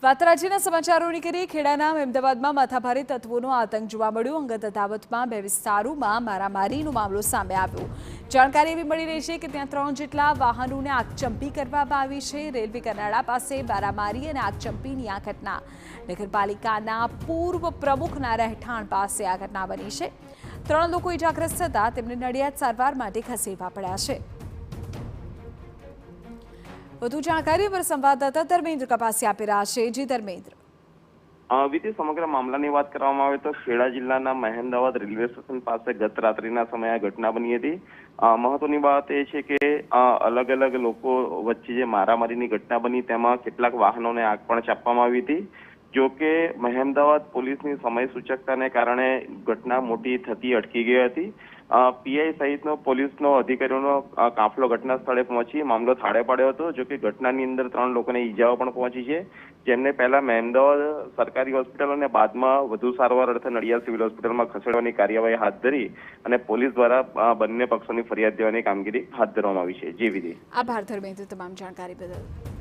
વાત રાજ્યના સમાચારોની કરીએ. ખેડાના અમદાવાદમાં માથાભારે તત્વોનો આતંક જોવા મળ્યો. અંગત અદાવતમાં બે વિસ્તારોમાં મારામારીનો મામલો સામે આવ્યો. જાણકારી એવી મળી રહી છે કે ત્યાં 3 જેટલા વાહનોને આગચંપી કરવામાં આવી છે. રેલવે કનાડા પાસે મારામારી અને આગચંપીની આ ઘટના નગરપાલિકાના પૂર્વ પ્રમુખના રહેઠાણ પાસે આ ઘટના બની છે. 3 લોકો ઇજાગ્રસ્ત થતા તેમને નડિયાદ સારવાર માટે ખસેડવા પડ્યા છે. વધુ જાણકારી પર સંવાદદાતા ધર્મેન્દ્ર કપાસી આપી રહ્યા છે. જી ધર્મેન્દ્ર. વિધિ સમગ્ર મામલાની વાત કરવામાં આવે તો ખેડા જિલ્લાના મહેમદાવાદ રેલવે સ્ટેશન પાસે ગત રાત્રિના સમયે આ ઘટના બની હતી. મહત્વની વાત એ છે કે અલગ અલગ લોકો વચ્ચે જે મારામારીની ઘટના બની તેમાં કેટલાક વાહનોને આગ પણ ચાપવામાં આવી હતી. જો કે મહેમદાવાદ પોલીસની સમય સૂચકતાને કારણે ઘટના મોટી થતી અટકી ગઈ હતી. પીઆઈ સહિતનો પોલીસનો અધિકારીઓનો કાફલો ઘટના સ્થળે પહોંચી મામલો થાળે પાડ્યો હતો. જો કે ઘટનાની અંદર 3 લોકોને ઈજાઓ પણ પહોંચી છે, જેમને પહેલા મહેમદાવાદ સરકારી હોસ્પિટલ અને બાદમાં વધુ સારવાર અર્થે નડિયાદ સિવિલ હોસ્પિટલમાં ખસેડવાની કાર્યવાહી હાથ ધરી અને પોલીસ દ્વારા બંને પક્ષોની ફરિયાદ દેવાની કામગીરી હાથ ધરવામાં આવી છે. જી વિધિ. આભાર ધર્મેન્દ્ર તમામ જાણકારી બદલ.